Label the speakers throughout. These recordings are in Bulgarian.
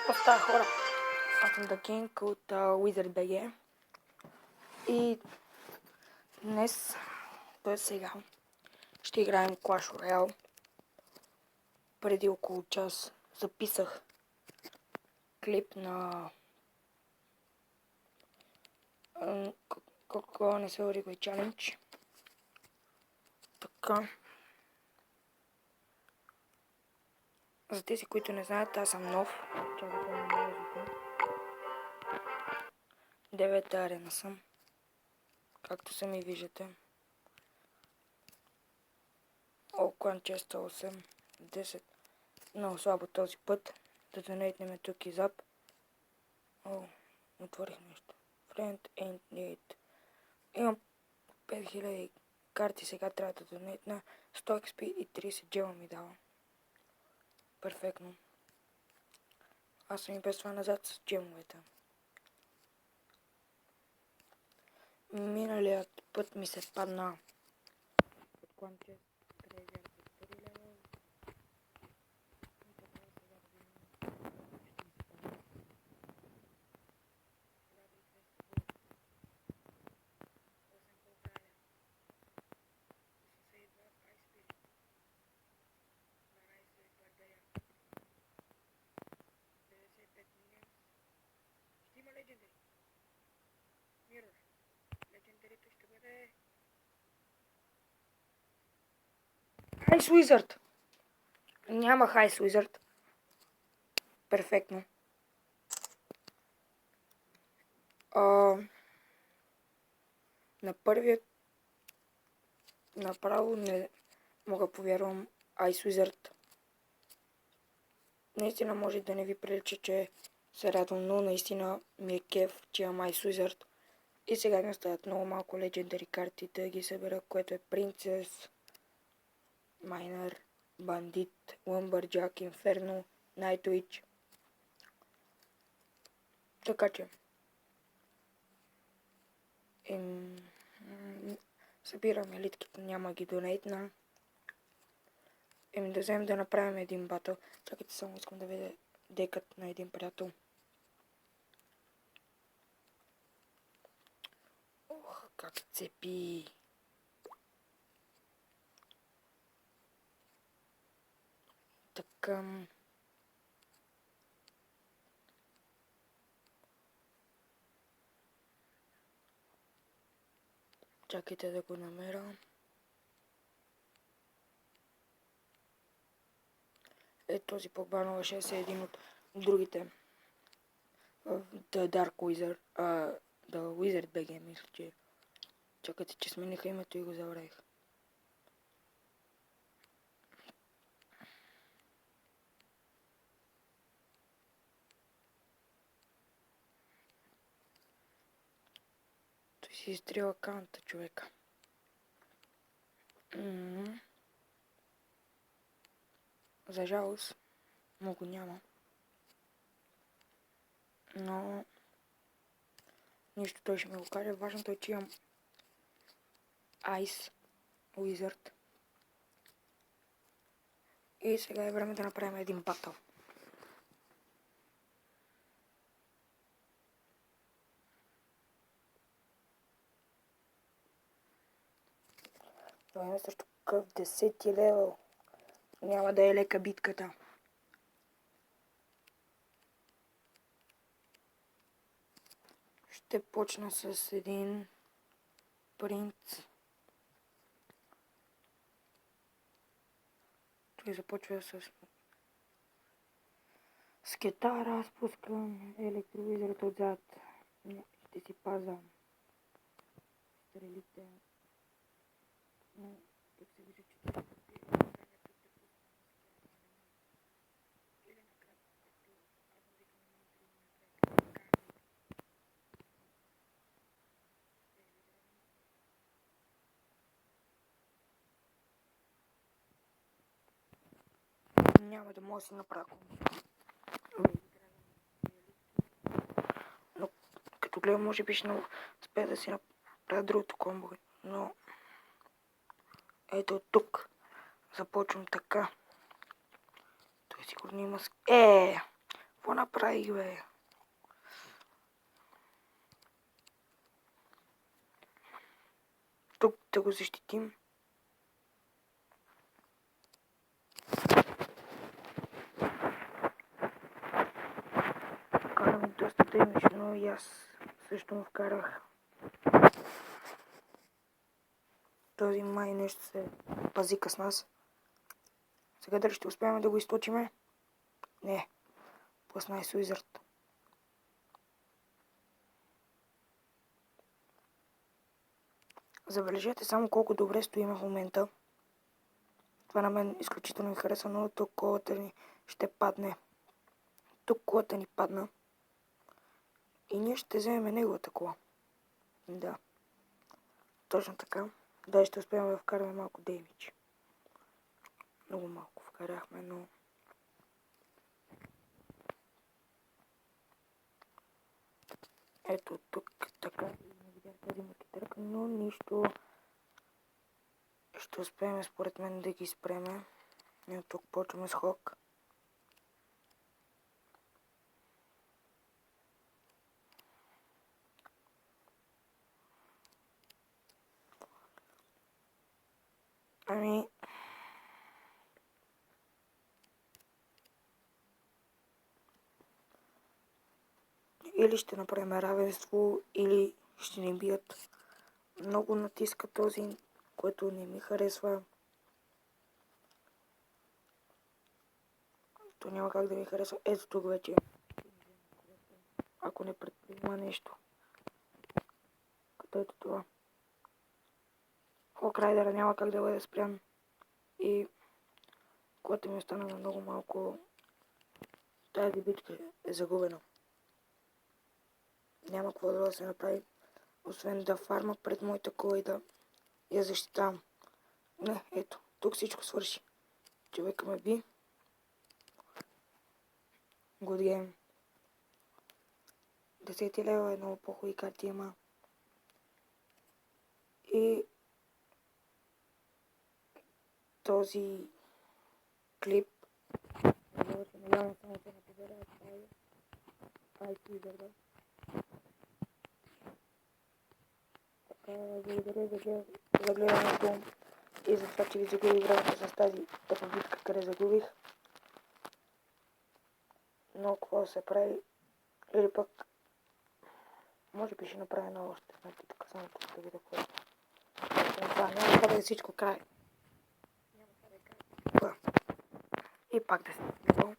Speaker 1: Оставя хора. Аз съм The King от WizardBG. И днес, т.е. сега, ще играем Clash Royale. Преди около час записах клип на Coca-Cola не се оригой Challenge. Така. За тези, които не знаят, аз съм нов. Чакайте на музика. 9-та арена съм. Както сами виждате. Клан честа 8, 10. Много слабо този път. Да донейтнем тук и зап. Отворих нещо. Friend ain't need. Имам 5000 карти, сега трябва да донейтна 100 XP и 30 джема ми дава. Перфектно. Аз съм и без това назад с джемовете. Миналият път ми се падна от клан чест. Има Legendary. Mirror. Legendary-то ще бъде... Ice Wizard. Няма Ice Wizard. Перфектно. На първият направо не мога повярвам Ice Wizard. Наистина може да не ви прилича, че се радвам, но наистина ми е кеф, че имам Ice Wizard. И сега ми остават много малко Legendary карти да ги събера, което е Princess, Miner, Bandit, Lumberjack, Inferno, Night Witch. Така че събирам елитките, няма ги донейтна. Да вземем да направим един батъл. Чакайте, само искам да видя декът на един приятел. Ох, как цепи! Така... Чакайте да го намеря. Този Погбано 6 е един от другите. The Dark Wizard. The Wizard BG, мисля, че... Чакайте, че смениха името и го забравих. Той си изтрил акаунта, човека. За жалост, много няма. Но... Нищо, той ще ми го каже. Важното е, че имам Ice Wizard. И сега е време да направим един батъл. Това е също къв 10 левел. Няма да е лека битката. Ще почна с един принц. Той започва с кетара, аз пускам електровизорът отзад. Ще си паза стрелите. Но тук се вижда, че това няма да мога да си направя комбо. Но като гледам, може би ще успея да си направя другото комбо. Но ето от тук започвам така. Той сигурно има... Какво направих, бе? Тук да го защитим. Караме доста дъмично и аз също му вкарах. Този май нещо се пазика с нас. Сега дали ще успеем да го източиме? Не. Плъсна Суизърт. Забележете само колко добре стоим в момента. Това на мен изключително ми хареса, но тук колата ни ще падне. Тук колата ни падна. И ние ще вземем неговата кола. Да. Точно така. Да, ще успеем да вкараме малко деймидж. Много малко вкарахме, но... Ето тук така. Не видях тази макетърка, но нищо. Ще успеем според мен да ги спреме. И от тук почваме с хок. Ами... Или ще направим равенство, или ще ни бият. Много натиска този, което не ми харесва. То няма как да ми харесва. Ето тук вече. Ако не предприема нещо. Като ето това. Хокрайдера няма как да бъде спрян. И когато ми остана на много малко, тази битка е загубена. Няма какво да се направи, освен да фарма пред моята кола и да я защитавам. Не, ето, тук всичко свърши. Човека ме би. Good game. 10 лева е много по-хубави карти има. И този клип надявам само се на победа Суизърда. Така, благодаря за гледането и за това, че ви загубих времето с тази тъпа битка, къде загубих. Но какво да се прави? Или пък може би ще направя на още една битка, само тук да видя какво. Няма да е всичко край. И пак да се гледам.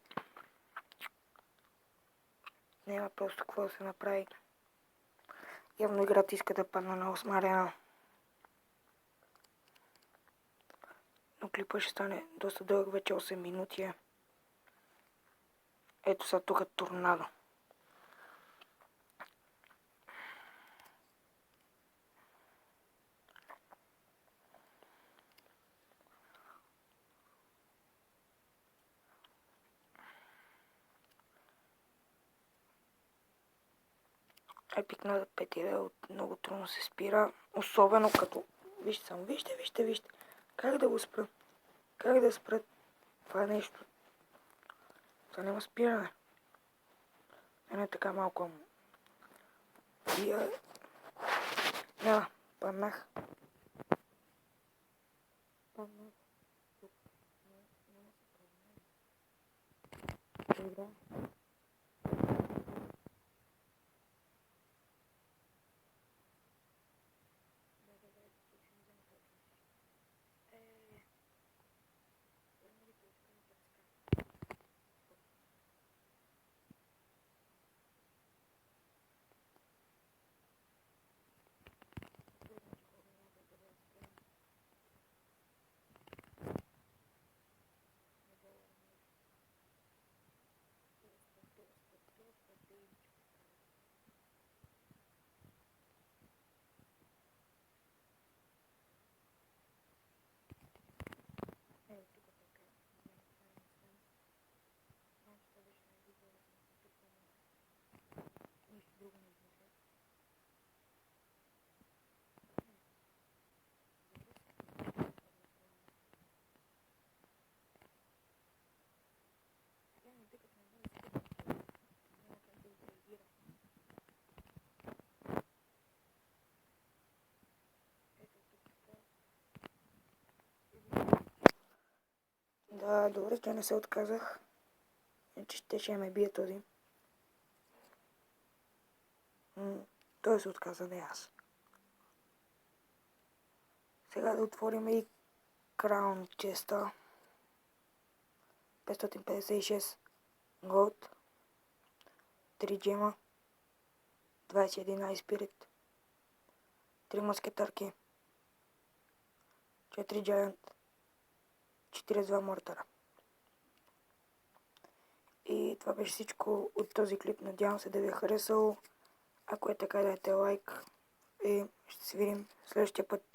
Speaker 1: Няма просто какво да се направи. Явно играта иска да падна на 8 арена. Но клипът ще стане доста дълъг, вече 8 минути е. Ето са тук торнадо. Епик на 5 много трудно се спира. Особено като... Вижте само, вижте. Как да го спра? Как да спра това нещо? Това няма спиране. Не така малко. Да, паднах. Добре. Добре, че не се отказах. Иначе ще ме бие този. Той се отказа, не аз. Сега да отворим и Crown честа. 556 голд. 3 джема. 21 спирит. 3 маскетарки. 4 джайант. 42 мортара. И това беше всичко от този клип. Надявам се да ви е харесало. Ако е така, дайте лайк. И ще се видим следващия път.